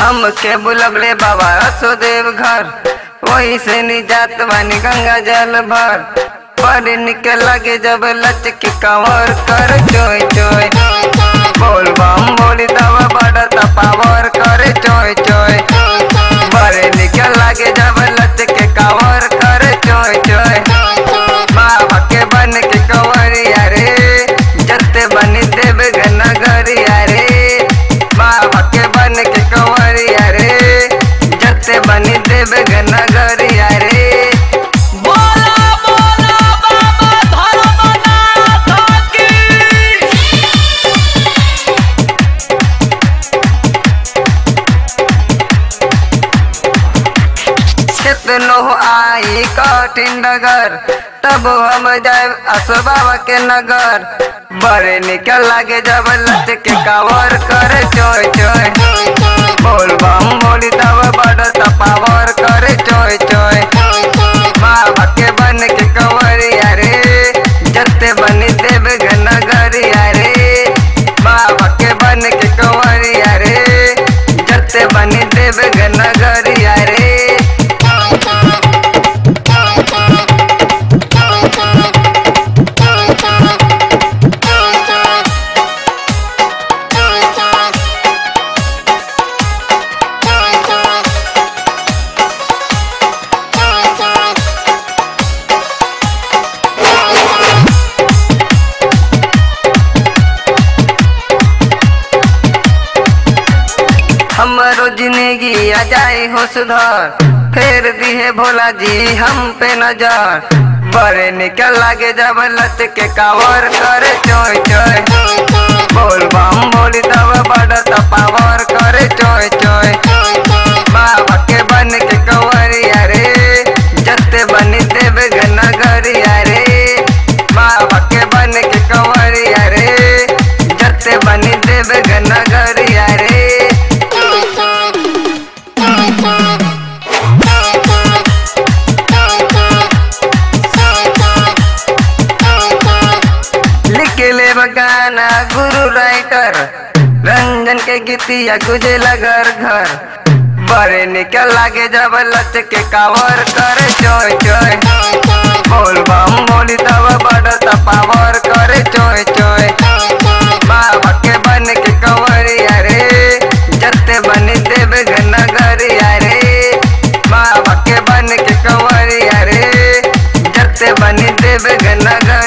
हमके बुलबले बाबा असोदेव घर, वही से निजात बानी गंगा जल भर। बड़े निके लगे जब लचके कंवर कर चोय चोय, बोल बम बोली तब बढ़ता पावर करे चोय चोय। बड़े निके लगे जब लचके कंवर करे चोय चोय। बाबा के बन के कंवरिया रे, जते बनी देव नगरिया रे। बाबा के बन के कंवरिया रे, जते बनी देव नगरिया रे। कितनो आई कठिन डगर, तब हम जाए असो बाबा के नगर। बड़े निकल लागे जब लचके कावर करे चोय चोय, बोल बम बोली तब बढ़ता पावर करे चोय चोय। बाबा के बन के कंवरिया रे, जते बनी देव नगरिया रे। बाबा के बन के कंवरिया रे, जते बनी देव नगरिया रे। हमरो जिंदगी आ जाए हो सुधार, फेर दिहे भोला जी हम पे नजर। बड़े निकल लागे जब लचके कावर करे चोय चोय, बोल बम बोली तब बढ़ता पावर करे चोय चोय। बाबा के बन के कंवरिया रे, जते बनी देव नगरिया रे। बाबा के बन के कंवरिया रे, जते बनी देव नगरिया रे। लिखले गाना गुरु राइटर, रंजन के गीतिया गुजला घर घर। बड़े निकल लागे जब लचके कावर करे चोय चोय, बोल बम बोली तब बढ़ता पावर करे चोय चोय। बाबा के बन के कंवरिया रे, जते बनी देव नगरिया रे। बाबा के बन के कंवरिया रे, जते बनी देव नगर।